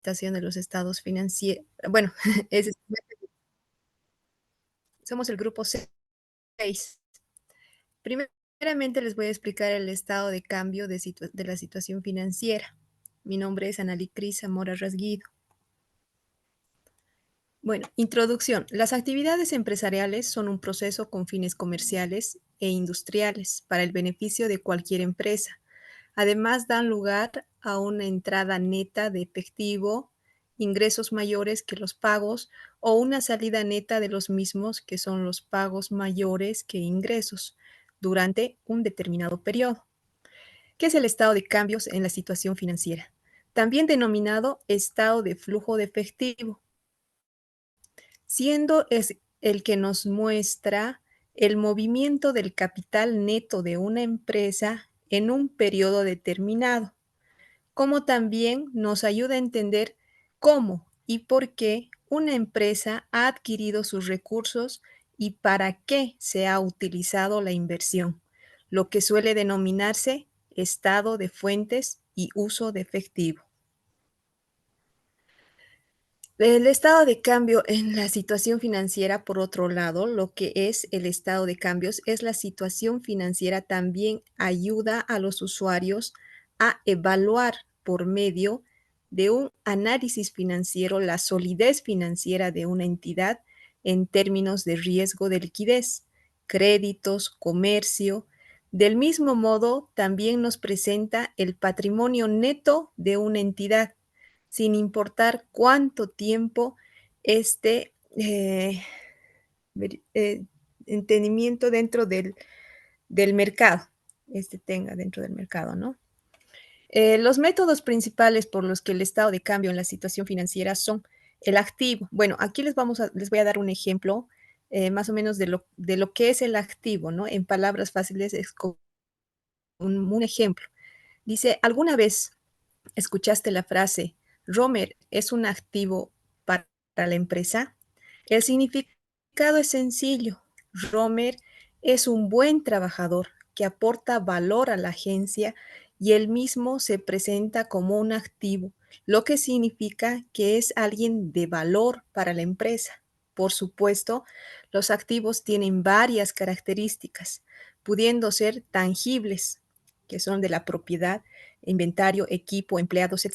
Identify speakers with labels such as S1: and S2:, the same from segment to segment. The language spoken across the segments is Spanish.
S1: capacitación de los estados financieros. Bueno, es somos el grupo 6. Primeramente les voy a explicar el estado de cambio de la situación financiera. Mi nombre es Analí Cris Zamora Rasguido. Bueno, introducción. Las actividades empresariales son un proceso con fines comerciales e industriales para el beneficio de cualquier empresa. Además, dan lugar a una entrada neta de efectivo, ingresos mayores que los pagos o una salida neta de los mismos, que son los pagos mayores que ingresos, durante un determinado periodo. ¿Qué es el estado de cambios en la situación financiera? También denominado estado de flujo de efectivo, siendo es el que nos muestra el movimiento del capital neto de una empresa en un periodo determinado, como también nos ayuda a entender cómo y por qué una empresa ha adquirido sus recursos y para qué se ha utilizado la inversión, lo que suele denominarse estado de fuentes y uso de efectivo. El estado de cambio en la situación financiera, por otro lado, lo que es el estado de cambios es la situación financiera, también ayuda a los usuarios a evaluar por medio de un análisis financiero la solidez financiera de una entidad en términos de riesgo de liquidez, créditos, comercio. Del mismo modo, también nos presenta el patrimonio neto de una entidad, sin importar cuánto tiempo este entendimiento dentro del mercado, tenga dentro del mercado, ¿no? Los métodos principales por los que el estado de cambio en la situación financiera son el activo. Bueno, aquí les voy a dar un ejemplo más o menos de lo que es el activo, ¿no? En palabras fáciles es como un ejemplo. Dice, ¿alguna vez escuchaste la frase, Romer es un activo para la empresa? El significado es sencillo. Romer es un buen trabajador que aporta valor a la agencia y él mismo se presenta como un activo, lo que significa que es alguien de valor para la empresa. Por supuesto, los activos tienen varias características, pudiendo ser tangibles, que son de la propiedad, inventario, equipo, empleados,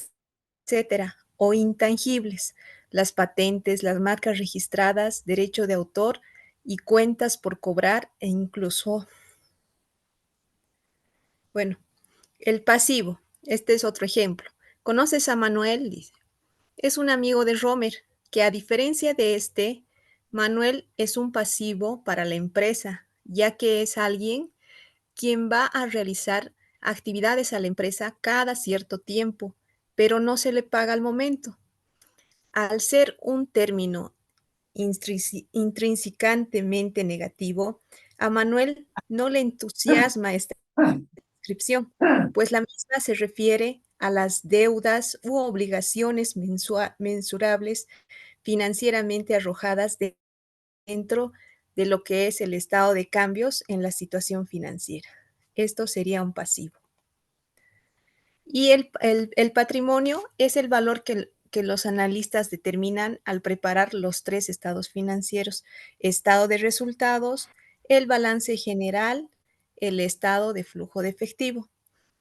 S1: etcétera, o intangibles, las patentes, las marcas registradas, derecho de autor y cuentas por cobrar e incluso, bueno, el pasivo. Este es otro ejemplo. ¿Conoces a Manuel? Dice. Es un amigo de Romer, que a diferencia de Manuel es un pasivo para la empresa, ya que es alguien quien va a realizar actividades a la empresa cada cierto tiempo, pero no se le paga al momento. Al ser un término intrínsecamente negativo, a Manuel no le entusiasma esta descripción, pues la misma se refiere a las deudas u obligaciones mensurables financieramente arrojadas dentro de lo que es el estado de cambios en la situación financiera. Esto sería un pasivo. Y el patrimonio es el valor que los analistas determinan al preparar los tres estados financieros: estado de resultados, el balance general, el estado de flujo de efectivo.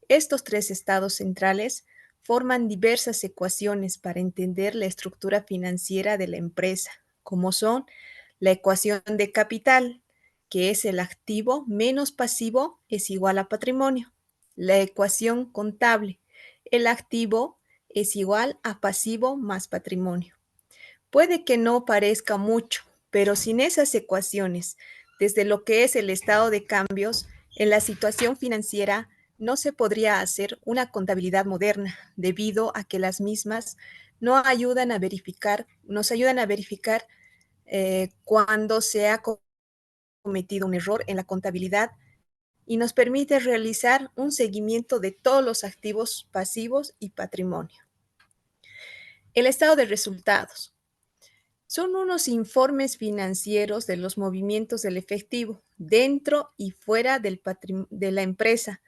S1: Estos tres estados centrales forman diversas ecuaciones para entender la estructura financiera de la empresa, como son la ecuación de capital, que es el activo menos pasivo es igual a patrimonio; la ecuación contable, el activo es igual a pasivo más patrimonio. Puede que no parezca mucho, pero sin esas ecuaciones, desde lo que es el estado de cambios en la situación financiera, no se podría hacer una contabilidad moderna, debido a que las mismas nos ayudan a verificar cuando se ha cometido un error en la contabilidad y nos permite realizar un seguimiento de todos los activos pasivos y patrimonio. El estado de resultados. Son unos informes financieros de los movimientos del efectivo dentro y fuera de la empresa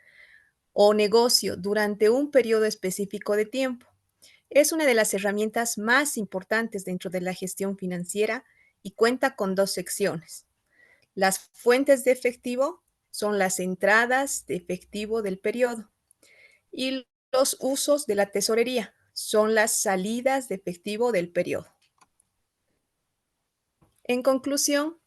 S1: o negocio durante un periodo específico de tiempo. Es una de las herramientas más importantes dentro de la gestión financiera y cuenta con dos secciones. Las fuentes de efectivo son las entradas de efectivo del periodo y los usos de la tesorería son las salidas de efectivo del periodo. En conclusión,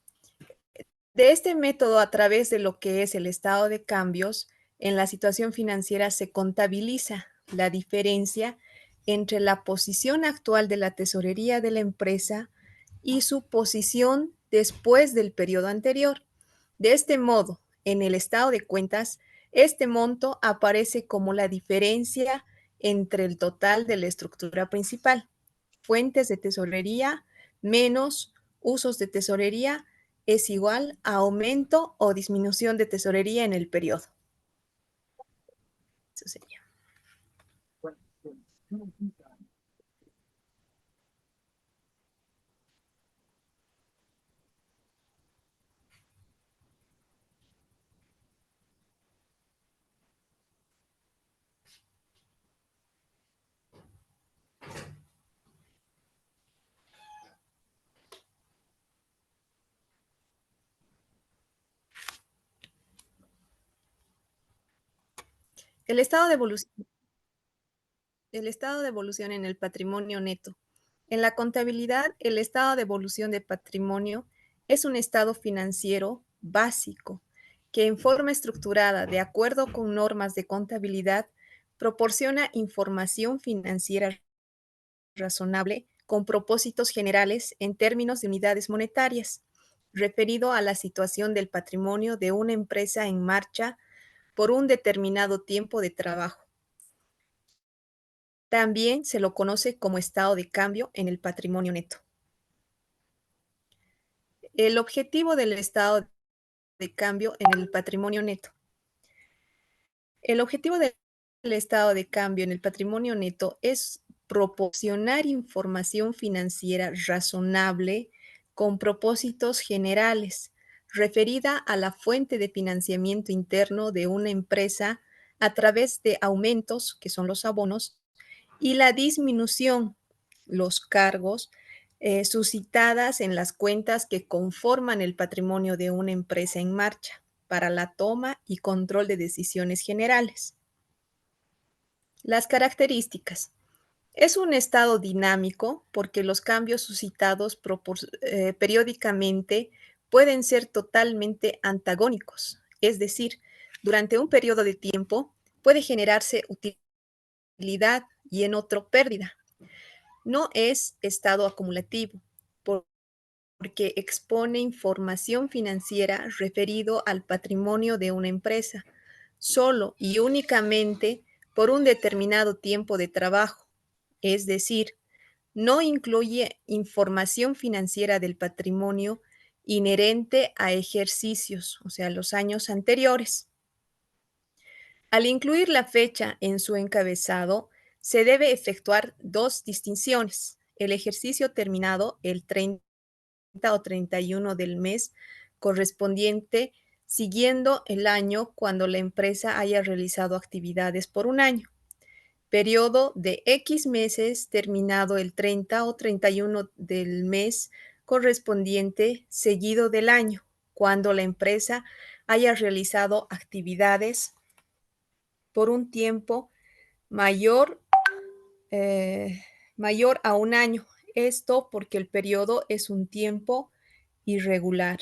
S1: de este método, a través de lo que es el estado de cambios, en la situación financiera se contabiliza la diferencia entre la posición actual de la tesorería de la empresa y su posición después del periodo anterior. De este modo, en el estado de cuentas, este monto aparece como la diferencia entre el total de la estructura principal, fuentes de tesorería menos usos de tesorería, es igual a aumento o disminución de tesorería en el periodo. Eso sería. El estado de evolución, el estado de evolución en el patrimonio neto. En la contabilidad, el estado de evolución de patrimonio es un estado financiero básico que en forma estructurada, de acuerdo con normas de contabilidad, proporciona información financiera razonable con propósitos generales en términos de unidades monetarias, referido a la situación del patrimonio de una empresa en marcha por un determinado tiempo de trabajo. También se lo conoce como estado de cambio en el patrimonio neto. El objetivo del estado de cambio en el patrimonio neto. El objetivo del estado de cambio en el patrimonio neto es proporcionar información financiera razonable con propósitos generales, referida a la fuente de financiamiento interno de una empresa a través de aumentos, que son los abonos, y la disminución, los cargos, suscitadas en las cuentas que conforman el patrimonio de una empresa en marcha para la toma y control de decisiones generales. Las características. Es un estado dinámico porque los cambios suscitados periódicamente pueden ser totalmente antagónicos, es decir, durante un periodo de tiempo puede generarse utilidad y en otro pérdida. No es estado acumulativo porque expone información financiera referido al patrimonio de una empresa, solo y únicamente por un determinado tiempo de trabajo, es decir, no incluye información financiera del patrimonio inherente a ejercicios, o sea, los años anteriores. Al incluir la fecha en su encabezado, se debe efectuar dos distinciones. El ejercicio terminado el 30 o 31 del mes correspondiente, siguiendo el año cuando la empresa haya realizado actividades por un año. Periodo de X meses terminado el 30 o 31 del mes correspondiente, seguido del año, cuando la empresa haya realizado actividades por un tiempo mayor, eh, mayor a un año. Esto porque el periodo es un tiempo irregular.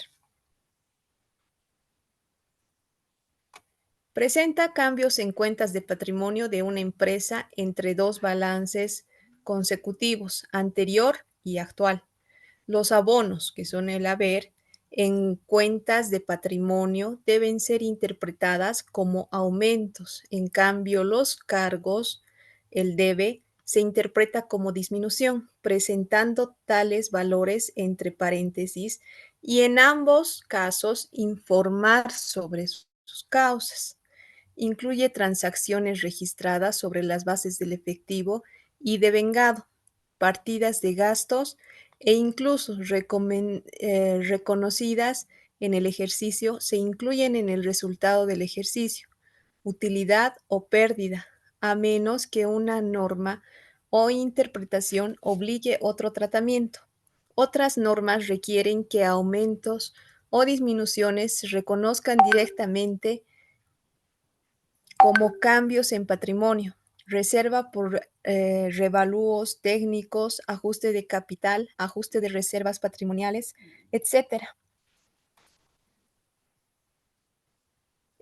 S1: Presenta cambios en cuentas de patrimonio de una empresa entre dos balances consecutivos, anterior y actual. Los abonos, que son el haber, en cuentas de patrimonio deben ser interpretadas como aumentos. En cambio, los cargos, el debe, se interpreta como disminución, presentando tales valores entre paréntesis y en ambos casos informar sobre sus causas. Incluye transacciones registradas sobre las bases del efectivo y devengado, partidas de gastos e incluso reconocidas en el ejercicio se incluyen en el resultado del ejercicio, utilidad o pérdida, a menos que una norma o interpretación obligue otro tratamiento. Otras normas requieren que aumentos o disminuciones se reconozcan directamente como cambios en patrimonio, reserva por revalúos técnicos, ajuste de capital, ajuste de reservas patrimoniales, etcétera.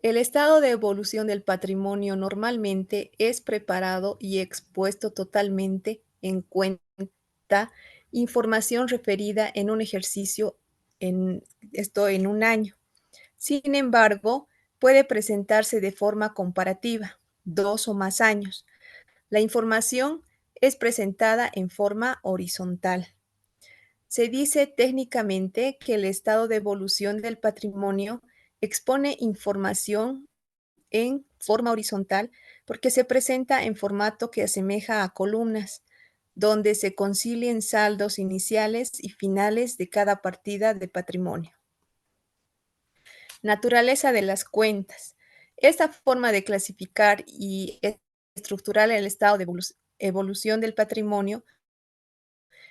S1: El estado de evolución del patrimonio normalmente es preparado y expuesto totalmente en cuenta información referida en un ejercicio en un año. Sin embargo, puede presentarse de forma comparativa, 2 o más años. La información es presentada en forma horizontal. Se dice técnicamente que el estado de evolución del patrimonio expone información en forma horizontal porque se presenta en formato que asemeja a columnas, donde se concilien saldos iniciales y finales de cada partida de patrimonio. Naturaleza de las cuentas. Esta forma de clasificar y estructurar el estado de evolución del patrimonio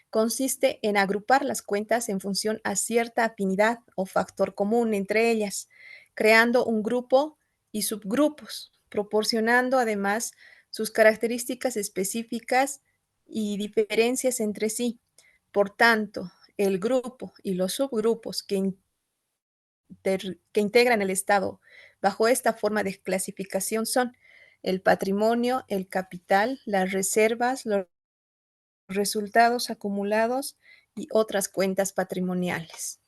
S1: consiste en agrupar las cuentas en función a cierta afinidad o factor común entre ellas, creando un grupo y subgrupos, proporcionando además sus características específicas y diferencias entre sí. Por tanto, el grupo y los subgrupos que integran el Estado bajo esta forma de clasificación son el patrimonio, el capital, las reservas, los resultados acumulados y otras cuentas patrimoniales.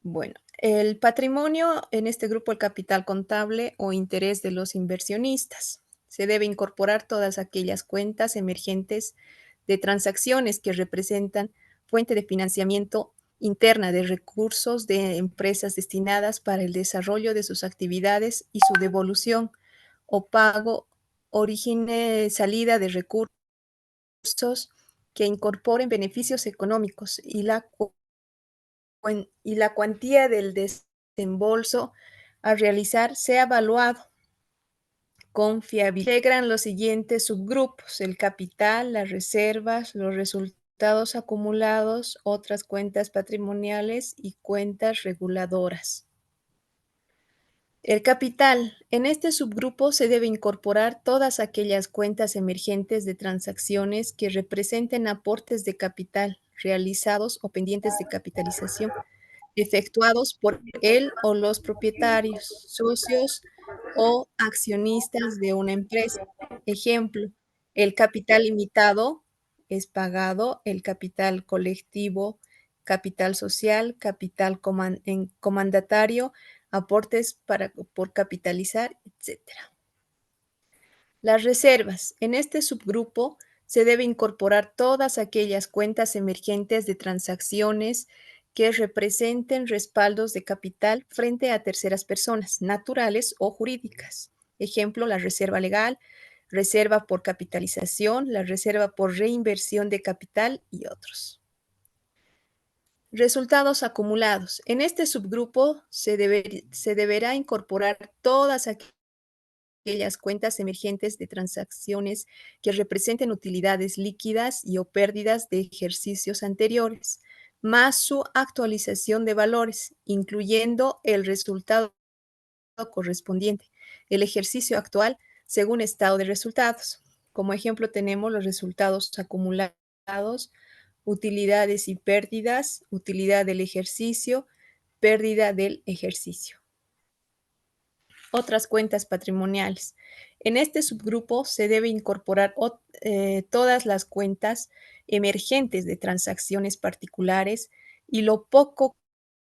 S1: Bueno, el patrimonio en este grupo, el capital contable o interés de los inversionistas. Se debe incorporar todas aquellas cuentas emergentes de transacciones que representan fuente de financiamiento interna de recursos de empresas destinadas para el desarrollo de sus actividades y su devolución o pago, origine salida de recursos que incorporen beneficios económicos y la cuantía del desembolso a realizar sea evaluado con fiabilidad. Integran los siguientes subgrupos: el capital, las reservas, los resultados acumulados, otras cuentas patrimoniales y cuentas reguladoras. El capital. En este subgrupo se debe incorporar todas aquellas cuentas emergentes de transacciones que representen aportes de capital realizados o pendientes de capitalización efectuados por él o los propietarios, socios o accionistas de una empresa. Ejemplo, el capital limitado es pagado, el capital colectivo, capital social, capital comandatario, aportes por capitalizar, etcétera. Las reservas. En este subgrupo se debe incorporar todas aquellas cuentas emergentes de transacciones que representen respaldos de capital frente a terceras personas, naturales o jurídicas. Ejemplo, la reserva legal, reserva por capitalización, la reserva por reinversión de capital y otros. Resultados acumulados. En este subgrupo se deberá incorporar todas aquellas cuentas emergentes de transacciones que representen utilidades líquidas y o pérdidas de ejercicios anteriores, más su actualización de valores, incluyendo el resultado correspondiente, el ejercicio actual según estado de resultados. Como ejemplo tenemos los resultados acumulados, utilidades y pérdidas, utilidad del ejercicio, pérdida del ejercicio. Otras cuentas patrimoniales. En este subgrupo se debe incorporar todas las cuentas emergentes de transacciones particulares y lo poco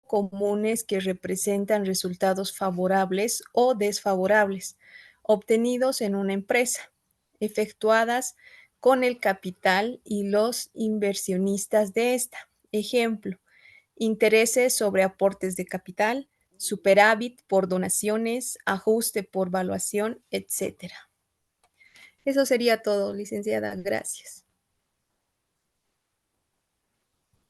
S1: comunes que representan resultados favorables o desfavorables obtenidos en una empresa, efectuadas con el capital y los inversionistas de esta. Ejemplo, intereses sobre aportes de capital, superávit por donaciones, ajuste por valuación, etcétera. Eso sería todo, licenciada. Gracias.